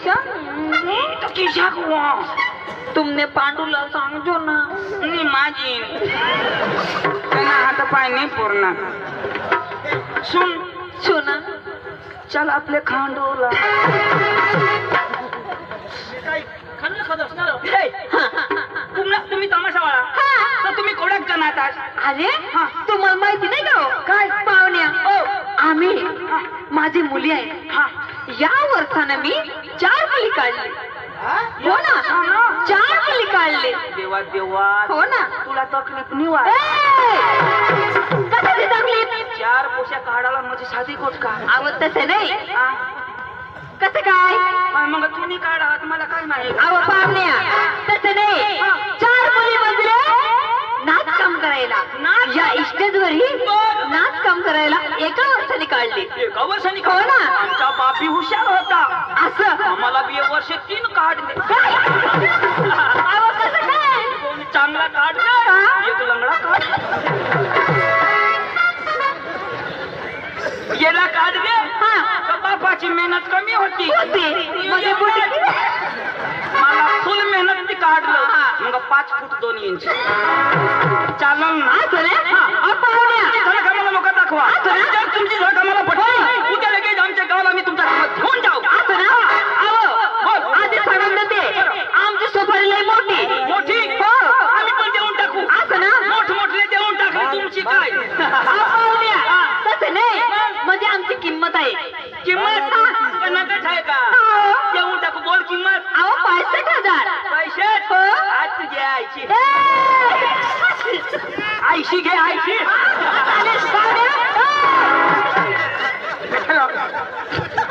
तो किशा को तुमने पांडूला सांगजो ना नहीं माझी त्यांना हात पाय नाही पूर्ण सुन सुना चल आपले खांडोला तुम्ही तमाशा वाळा तर तुम्ही कोणाक जणात अरे तुम्हाला माहिती नाही का हो? काय पाहुण्या आम्ही माझी मुली आहे या वर्षानं मी 4 मुली काढली हो ना 4 मुली काढले देवा देवा हो ना तुला तकलीफ नाही वा कशाची तकलीफ 4 पोशा काढायला माझी साधी कोट का आवत तसे नाही कसं काय मग तुम्ही काढा मला काय माहिती अहो पाहुण्या तसं नाही 4 मुली म्हणजे नाच काम करायला या स्टेजवरही नाच काम करायला एका वर्षाने काढले एका वर्षाने हो ना आमचा बापी हुशार होता असं आम्हाला बी एक वर्ष 3 काढले अहो कसं काय कोणी चांगला काढले एक लंगडा काढ याला काढले बापाची मेहनत कमी होती मला फुल मेहनत काढलं मग 5 फूट 2 इंच चालन ना चला का मला लोक दाखवा जर तुमची झळक मला पटली उद्या लगेच आमच्या गावाला मी तुमच्या गावात घेऊन जाऊ आधी सांगून देते आमची सुपारी लई मोठी मोठी आम्ही पण देऊन टाकू असं ना मोठमोठले देऊन टाकू तुमची काय तसं नाही म्हणजे आमची किंमत आहे किंमत नगद आहे का देऊन टाकू बोल किंमत अहो 65,000 पैसे आज तुझे आयची आयशी घे आयशी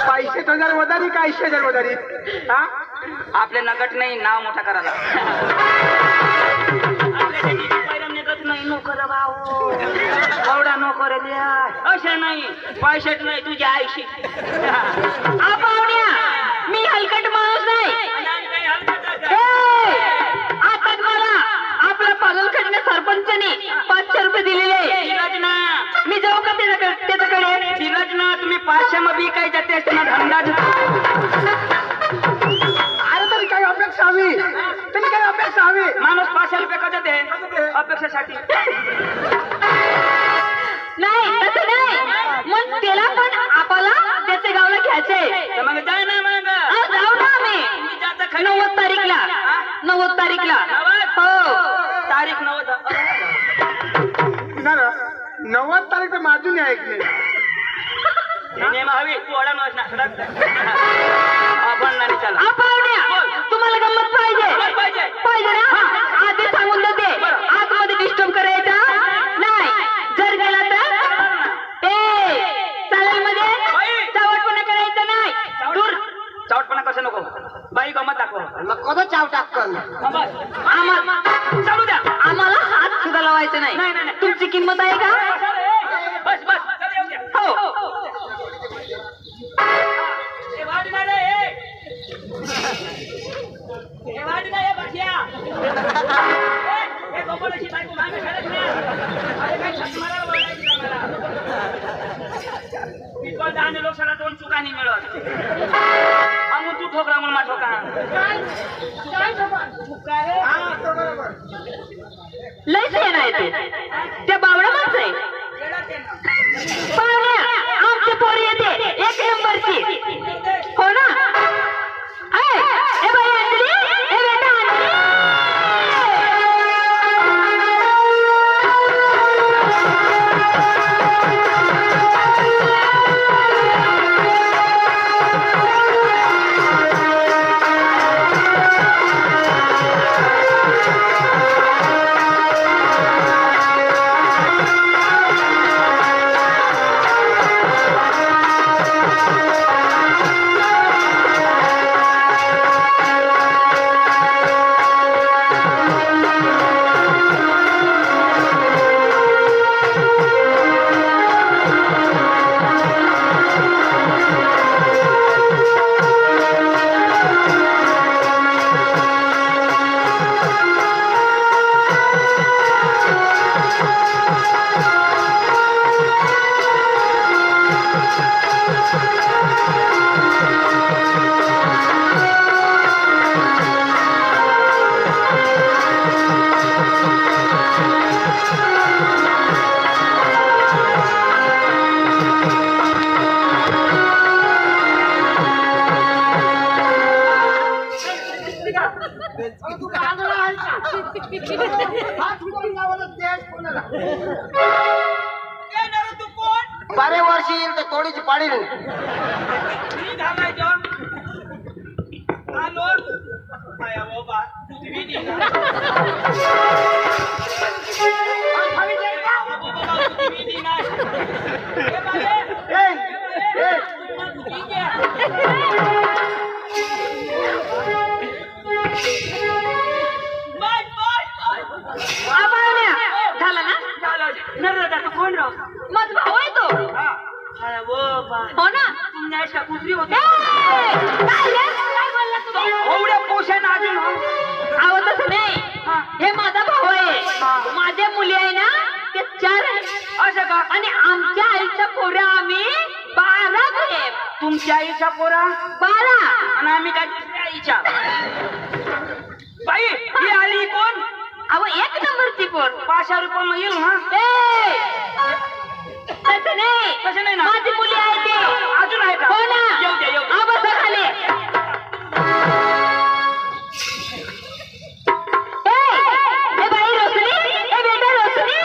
65,000 वधारी का 80,000 वधारी हा आपले नगट नाही नाव मोठा करायला नाही नोकर भाऊ एवढा नोकर असे नाही पैशात नाही तुझ्या आईशी मी हलकट माणूस नाही आता मला आपल्या पालनखंड सरपंचाने 500 रुपये दिलेले मी जाऊ का त्याच्याकडे दिलंच ना तुम्ही 500 मध्ये विकायच्या तेच ना धंदा अरे तरी काही अपेक्षा हवी तरी काही अपेक्षा हवी माणूस 500 रुपये कधी दे अपेक्षेसाठी नाही तसं नाही मग त्याला पण आपल्याला त्याचे गावला घ्यायचंय तर मग जाय ना मग जाऊ ना आम्ही 90 तारीखला 90 तारीखला हो तारीख 90 तारीख तर माझून ऐकले नेम हवी तू अडण वाचना आपण नाही चला तुम्हाला गंमत पाहिजे पाहिजे ना आधी सांगून देते आतमध्ये डिस्टर्ब करायचा नाही जर गेला तर चालेल मध्ये चावटपणा करायचा नाही दूर चावटपणा कसं नको बाई गमत दाखव कसं चाव टाकल चालू द्या आम्हाला हात सुद्धा लावायचा नाही तुमची किंमत आहे का बस बस हो लोकशाला 2 चुका नाही मिळत तू ठोकरा म्हणून मा ठोका लयच येणार येते त्या बावडा माणसं आहे आमची पोरी येते 1 नंबरची हो ना ए बाई अंजली ए बेटा अंजली तू कांदळा आहे का? हात उचलून लावलं तेच कोणाला? तू कोण बारे वर्षी येईल तर तोडीची पाडी नाही. मी घालायचो आलो आया बाबा तुम्ही नाही ना झालं ना नर्मदा तू कोण राव माझा भाऊ आहे तो आया बाबा हो ना तुमच्या अशा कुत्री होती काय बोलला तू एवढ्या पोशाने अजून आवाज तसं नाही हे माझा भाऊ आहे माझ्या मुली आहे ना ते 4 आहे असं का आणि आमच्या आईच्या पोऱ्या आम्ही 12 आहे तुमच्या आईच्या पोरा 12 आणि आम्ही काय दुसऱ्या आईच्या बाई ही आली कोण अहो 1 नंबरची पोर 500 रुपये मग येईल ना तसं नाही ना माझी मुली आहे ती अजून आहे का हो ना येऊ द्या येऊ द्या. बसा खाली ए बाई रोशनी ए बेटा रोशनी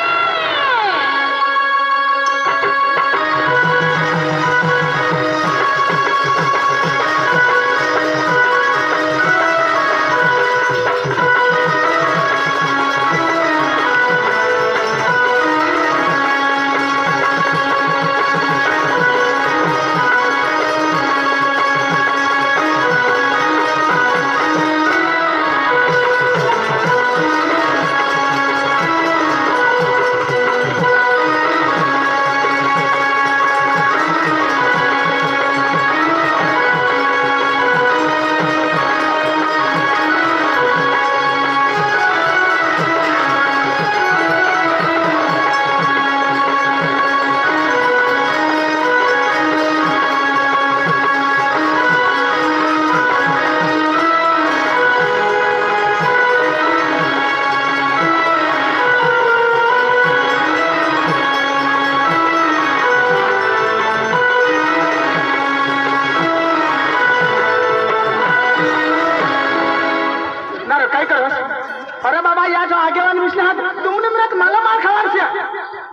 अरे बाबा या जो आगेवान विश्वनाथ तुमने मिळत मला मार खावायच्या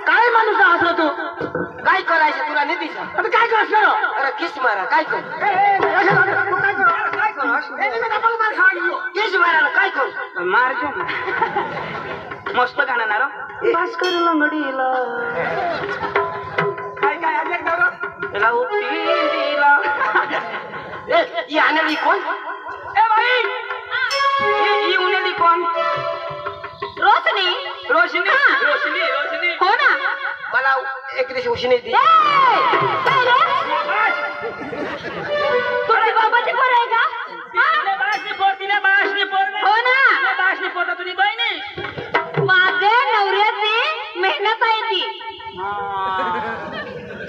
काय माणूस असला तू काय करायचं तुला नाही दिसा आता काय करणार अरे किस मारा काय करू किस मारायला काय करू मारजो ना मस्त गाणं ना रो भास्कर लंगडीला काय काय आले त्याला उपटी दिला ही आनंदी कोण ए बाई ही उन्हेली कोण रोशनी रोशनी हा. रोशनी रोशनी हो ना मला एक दिवशी उशी नाही दी काय रे तुझी बाबाची पोर आहे का हो ना तुझी बहिणी माझ्या नवऱ्याची मेहनत आहे ती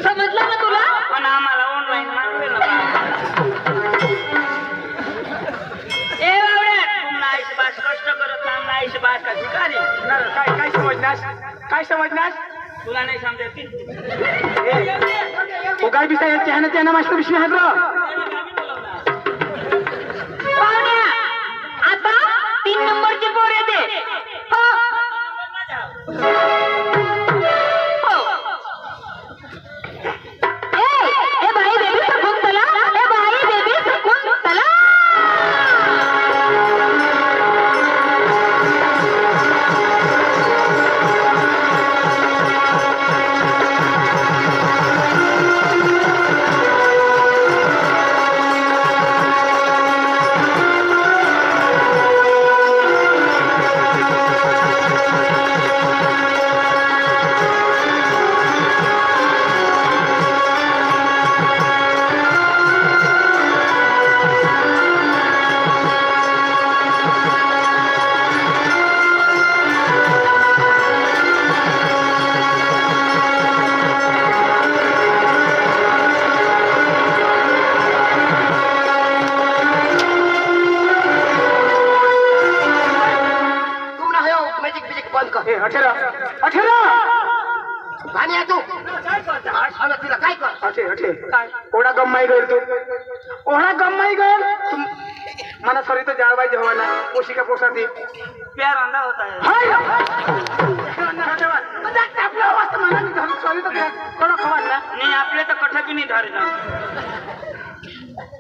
समजलं ना तुला पण आम्हाला ऑनलाईन मागवेल ना ए बावड्या तुमना आईची भाष कष्ट करत ना आईची भाष का भिकारी काय काय समजणार काय समजणार तुला नाही समजायची ओ काय बिसा चहाना मास्टर विश्वनाथ पाहुण्या आता 3 नंबरची पोर येते हो हो ए भाई बेबी सकून चला ए भाई बेबी सकून चला अठरा आणि तू तुला काय कर ओढा गम्माई गैर तू ओढा गम्माई गैर खाना सॉरी तो जाळबाई जेवायला पोशी का पोसाती प्यार अंडा होता है आपला आवाज म्हणा सॉरी तर कोण खवाडला नाही आपले तर कठ बी नाही धारे ना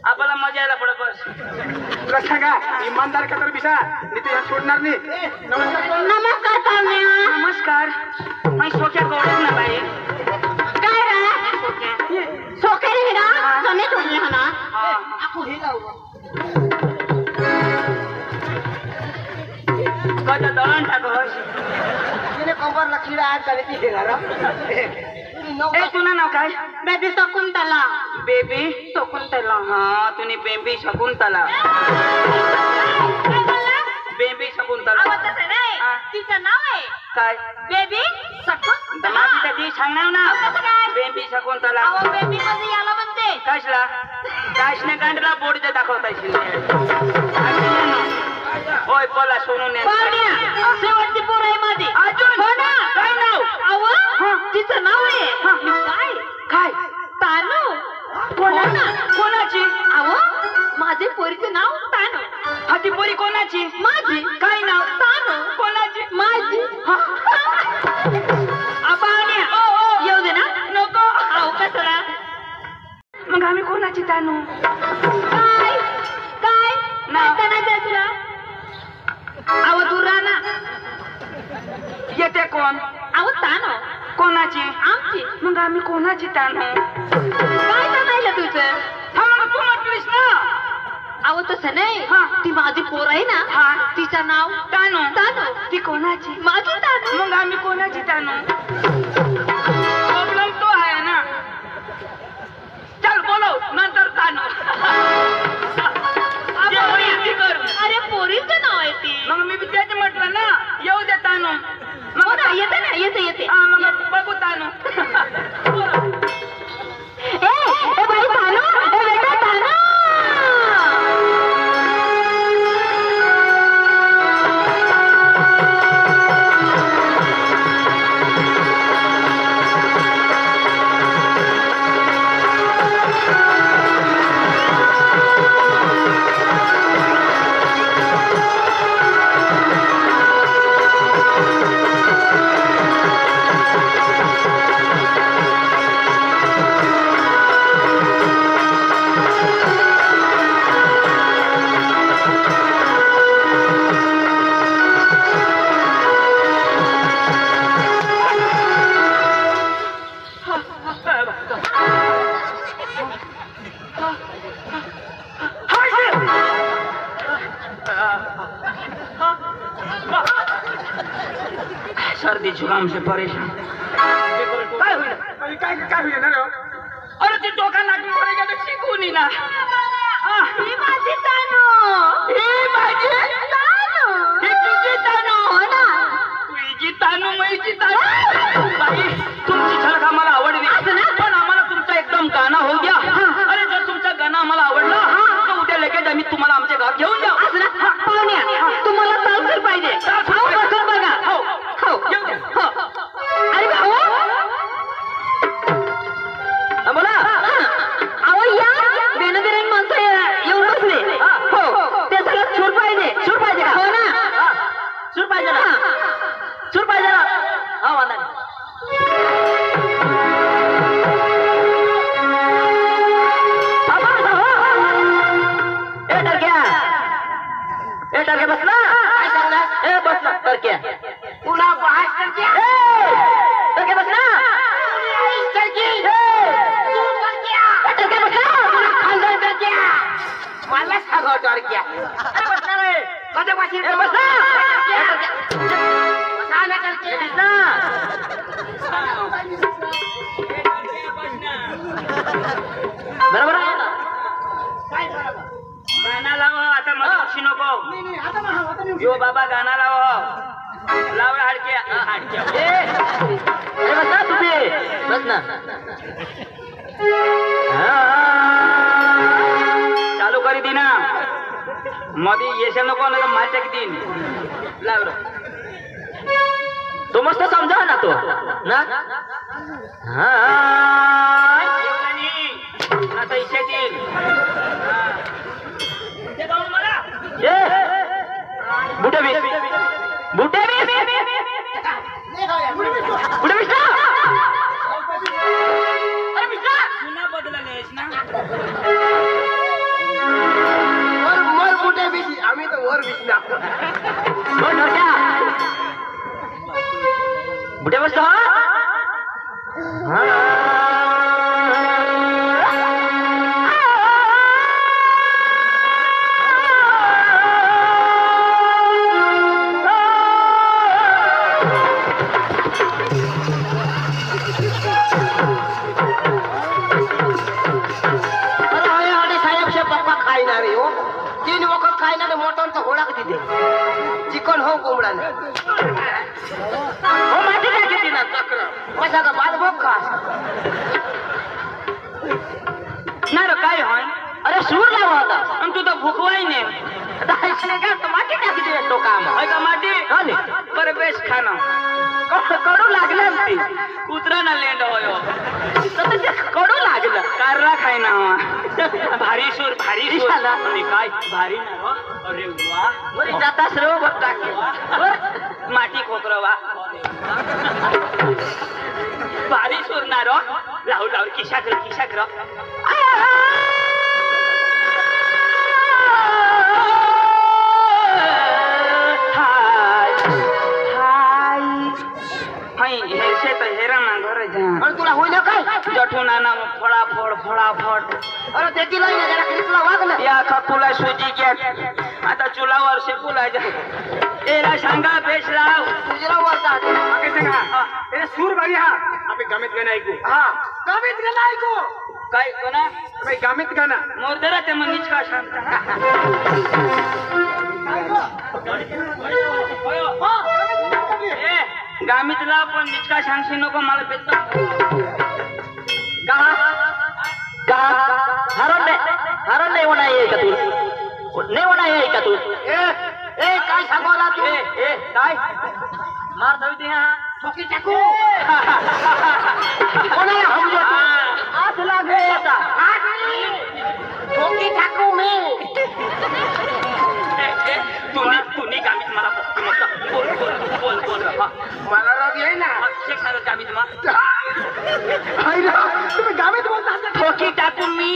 आपल्याला मजा यायला पडत बस तुला सांगा इमानदार का तर बिशा मी तुला सोडणार नाही नमस्कार नमस्कार पाहुण्या. नमस्कार मी सोक्या गोडच ना बाई काय रे सोकेरी हिरा सने सोडली हा ना. कदा दळण टाकस तिने कंबरला खिळा आज झाली ती हेरा ए तुला नाव काय बेबी शकुंतला. बेबी शकुंतला. हा तुम्ही बेबी शकुंतला बेबी शकुंतला हा. तिचं नाव आहे काय बेबी शकुंतला. माझी तर ती सांगणार ना कसं काय? बेबी शकुंतला अहो बेबी मध्ये याला म्हणते. कशला काशने गांडला बोडीचं दाखवता होय बोला सोनून पाहुण्या, शेवटची पोर आहे माझी. अजून हो ना. काय नाव अहो तिचं नाव आहे काय काय तानू. कोणा कोणाची अहो माझे पोरीचं नाव तानू. हाती पोरी कोणाची माझी. काय नाव तानू. कोणाची माझी. पाहुण्या येऊ दे ना. नको अहो कसला मग आम्ही कोणाची तानू काय काय नाव. तानाचं तुला. अहो तू राणा. येते कोण अहो तानू कोणाची आमची. मग आम्ही कोणाची तानू काय सांगायला तुझं. हा मग तू म्हटलीस ना अहो तसं नाही. हा. ती माझी पोर आहे ना. हा. तिचं नाव तानू तानू. ती कोणाची माझी तानू. मग आम्ही कोणाची तानू प्रॉब्लेम तो आहे ना चल बोलव नंतर तानू करू अरे पोरीचं नाव आहे ती. मग मी तेच म्हटलं ना येऊ दे तानू हो मग ना येते ना येते येते. हा मग बघू तानू ए बाई तानू. ए बेटा तानू. सर्दी जुकाम से परेशान काय होईल काय काय होईल ना अरे ती डोका लागून पडेगा तर शिकून ना ही माझी तानू. ही माझी तानू. ही तुझी तानू हो ना. तुझी तानू मैची तानू बाई तुमची झलक आम्हाला आवडली पण आम्हाला तुमचा एकदम गाणं होऊ द्या अरे जर तुमचा गाणं आम्हाला आवडलं तर उद्या लगेच आम्ही तुम्हाला आमच्या घरात घेऊन जाऊ पाहुण्या तुम्हाला तालसर पाहिजे. हो बसून बघा. हो हो येऊ द्या हो. अरे भाऊ बोला अहो या बेनदिरांनी माणसं येऊन बसले. हो ते सगळं सूर पाहिजे. सूर पाहिजे का. हो ना. सूर पाहिजे ना सूर पाहिजे ना हा वाला बस ना काय सांगलास ए बस ना टरक्या पुन्हा बहास करते टरक्या बस ना मला सांगतो टरक्या कधीपासून बस ना बरोबर आहे ना गाणं लावा आता मग नको यो बाबा गाणं लावा लावला हाडक्या हाडक्या बस ना तुम्ही बस ना चालू करी दी ना मध्ये येशा नको ना माल टाकी दिन लाव तो मस्त समजा ना तो ना आता इच्छा येईल मला दाखव बुढे बसतो तीन वखत खायला मोठा होळाक दिले चिकन हो कोंबडा हो माती टाकी दिला चक्र कसा का बाल बघ का नाही रे काय होय अरे सूर लावा होता आणि तू तर भुकवाय ने माती टाकी दिले तो काम होय का माटी बरं बेस खाना कडू लागलं ती कुत्रा ना लेंड होयो कडू लागलं कारला खाय ना भारी सूर दिसाला. आणि काय भारी ना हो? अरे वा बरी जातास रे बघ टाकी माटी खोकर वा भारी सूर ना रो लावू किशाकर हेरशे तर हेरा ना घर जा आणि तुला होईल काय जठून आणा फळाफळ अरे त्याची नाही जरा क्रिसला वागलं या खकुला सुजी घ्या आता चुलावर शेकूला जा एला सांगा बेस राव तुझरा वरता ए सूर बाई हा आपण गामीत गाणं ऐकू हा कमीत का नाही को काय कोणा आपण गामीत गाणं मोरदरा ते मग निचका गामीतला पण निचका सांगशी नको मला बेच हरण नाही होणार आहे का तू नाही होणार आहे का तू ए काय सांगवला तू काय मार जाऊ हा चुकी टाकू कोणाला हमलो तू हात लागले आता चुकी टाकू मी तुम्ही गामीत मला बोल मला राग येई ना गामीत तुम्ही गामीत बोलता ठोकी टाकून मी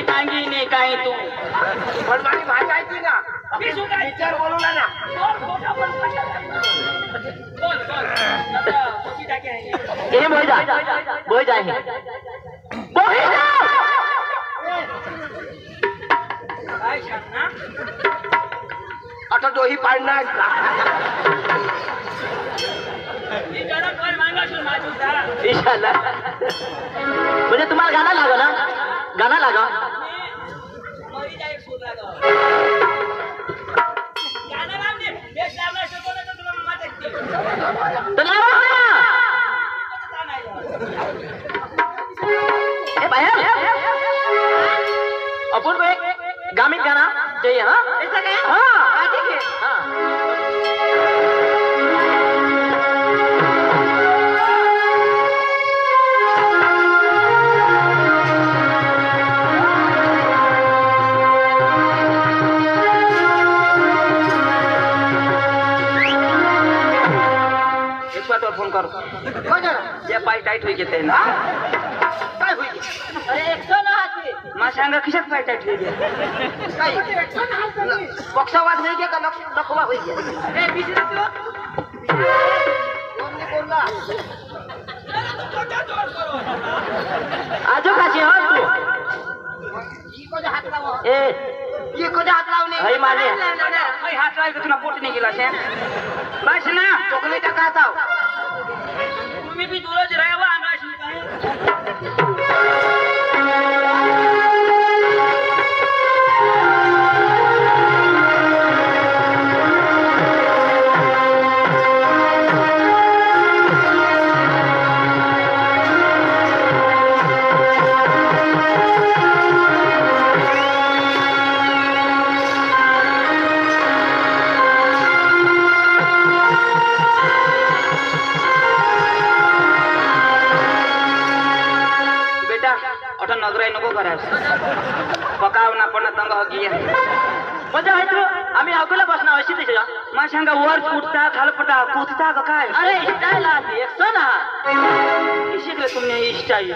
टांगी नाही काय तू पण माझी भाषा ऐकली ना विचार बोलवला ना ए बोय जा आता दोही पाडणार ईशाला म्हणजे तुम्हाला गाणं लागा तर लावा ना. ए बाहेर अपूर्व एक गामीत गाणं चाहिए हाँ हाँ ठीक है हाँ फोन कर जे पाय टाईट होई घेते ना काय होईल अरे 108 मा सांगा खिशात पाय टाईट होई घे काय पक्षवाद होई घे का नखवा होई घे ए बिजली तू कोण बोलला आजो काशी हो तू ई कोजे हात लाव ए ई कोजे हात लावले हई माने हई हात लाव तुला पोट नाही गेला शे बस ना चोकले टाकाता तुम्ही भी दूरच राहावा अंगाशी काय नगराई नको करायचं पकाव ना पण तंग होगी म्हणजे तू आम्ही अकोला बसणार अशी दिशा मा सांगा वर फुटता खालपटा कुदता का काय अरे स्टाईल आहे एक सण हा शिकले तुम्ही स्टाईल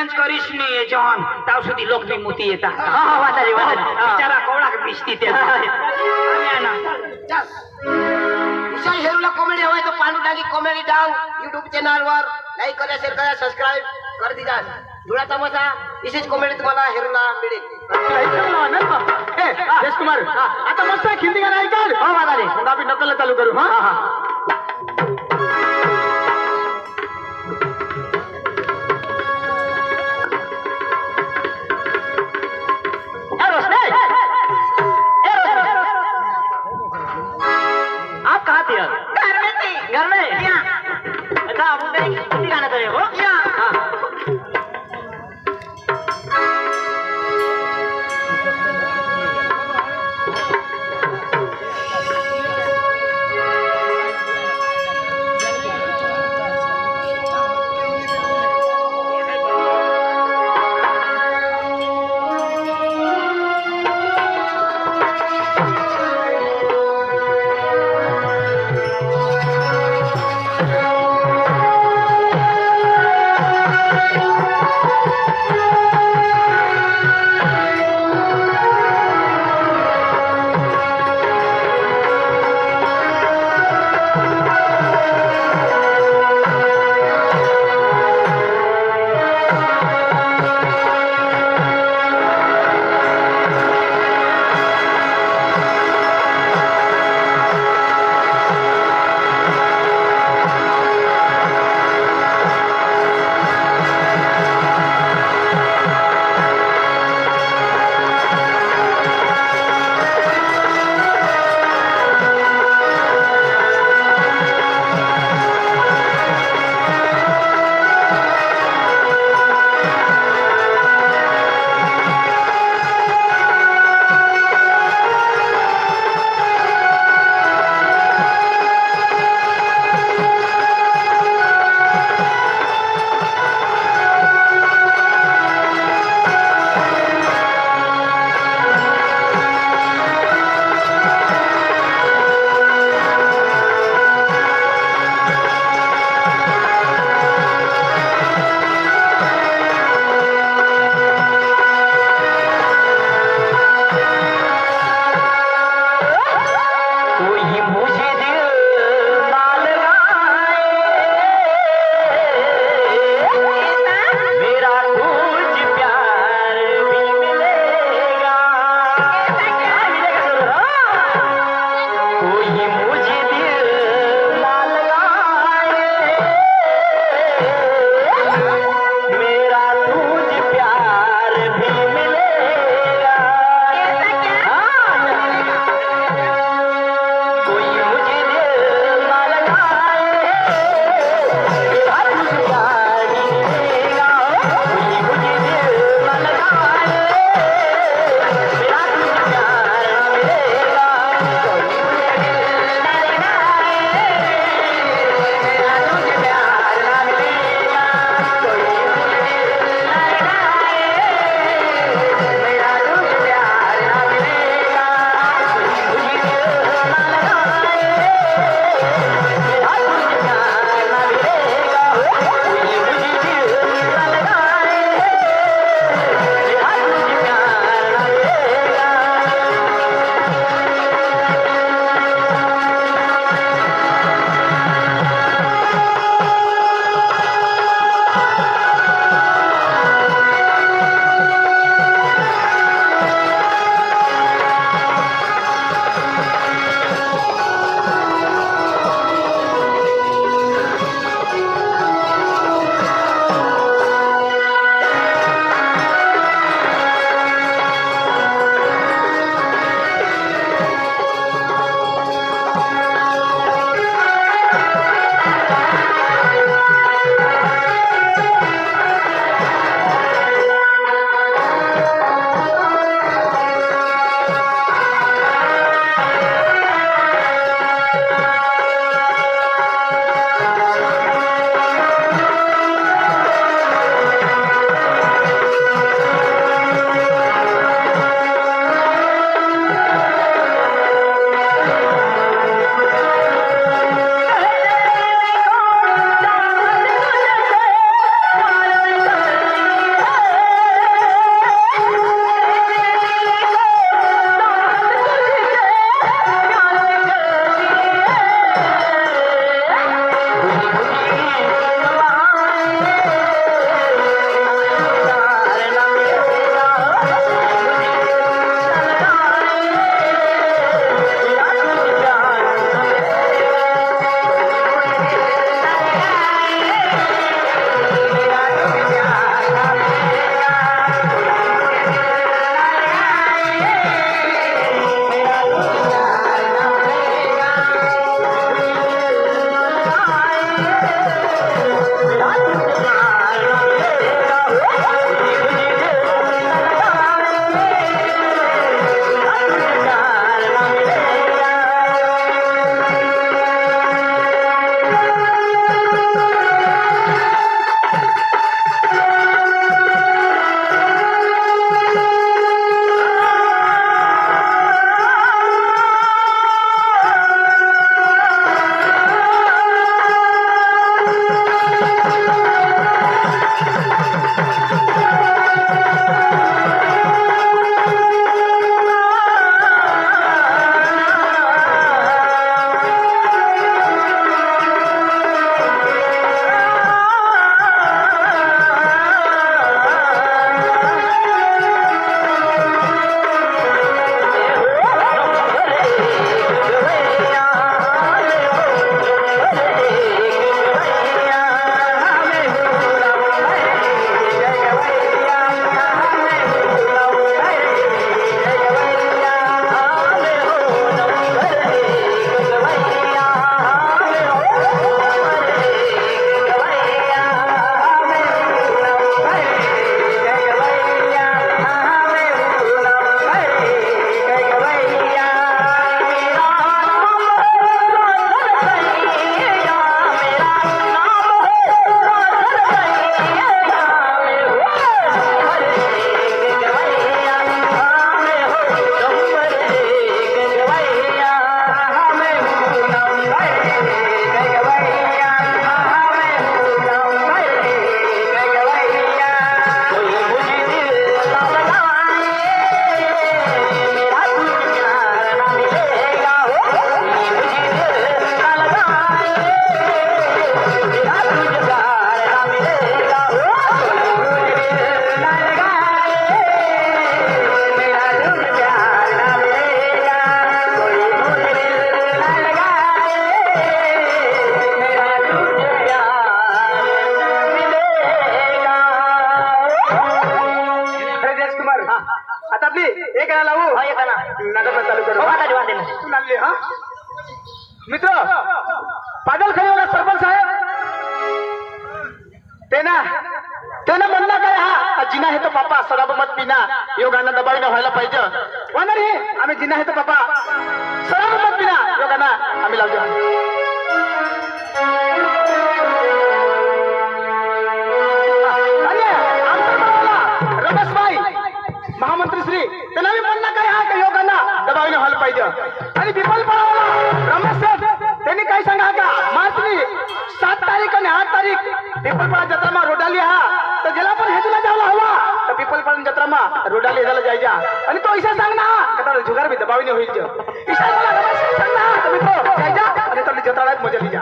चेंज करीश नहीं ये जॉन ताव सुधी लोक भी मुती येता हा वातारी बिचारा कोवडा बिस्ती ते ना विशाल हेरूला कॉमेडी हवाय तो पांडू डागी कॉमेडी डाव YouTube चॅनल वर लाईक करा शेअर करा सबस्क्राईब कर दीजा धुळा तमाशा इसेच कॉमेडी तुम्हाला हेरूला मिळेल यश कुमार आता मस्त हिंदी गाणं ऐकाल हो वातारी मग आपण नकल चालू करू हा आप कहाँ थे घर में थी घर में अच्छा आप उधर हिंदी गाना चाहिए हो आता आपली एक गाणं लावू हा, एक गाणं. नाटक चालू करू हो, आता दिवा दे ना. तू नाचले हा मित्र पागल खरेवाला सरपंच साहेब ते ना म्हणला काय हा जिना है तो पापा शराब मत पिना यो गाणं दबावीनं व्हायला पाहिजे होणार हे आम्ही जिना है तो पापा शराब मत पिना यो गाणं आम्ही लावतो आणि आमचा भावाला रमेशभाई महामंत्री श्री त्यांना मी म्हणला काय हा का यो गाणं दबावीनं व्हायला पाहिजे आणि बिपल पळावाला रमेश साहेब त्यांनी काय सांगा का मार्चनी 7 तारीख आणि 8 तारीख पिपलपाडा जत्रामा रोडाली हा तर ज्याला पण हेतूला जायला हवा तर पिपलपाडा जत्रामा रोडाली हेजाला जायच्या आणि तो इशा सांग ना का जुगार बी दबावीने होईल इशा मला सांग ना तर मित्र जायच्या आणि तर जत्राळ्यात मजा लिजा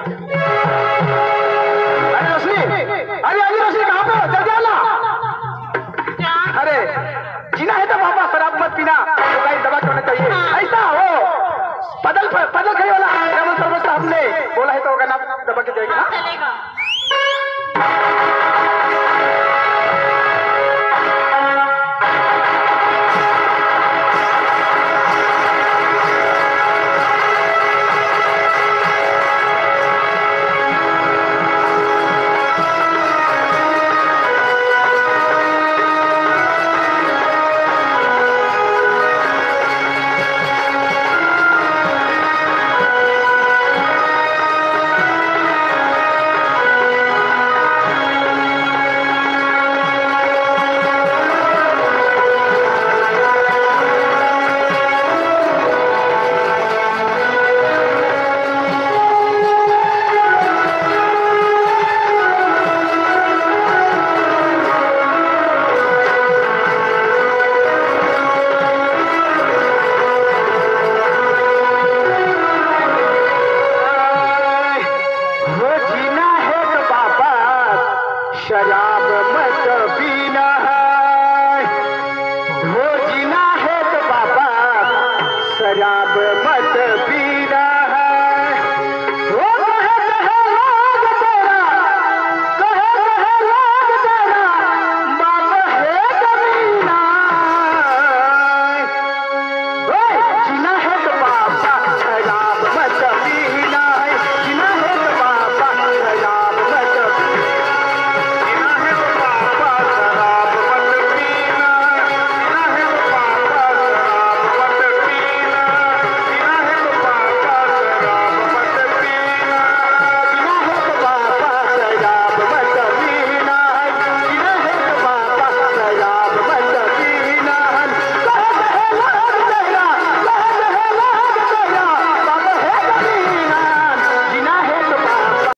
अरे रोशनी अरे रोशनी कहाँ पे हो जल्दी आना अरे जीना है तो पापा शराब मत पीना तो कहीं दबा होना चाहिए ऐसा हो पदल खड़ी वाला हेमंत सरपंच साहब ने बोला है तो होगा ना दबा के जाएगा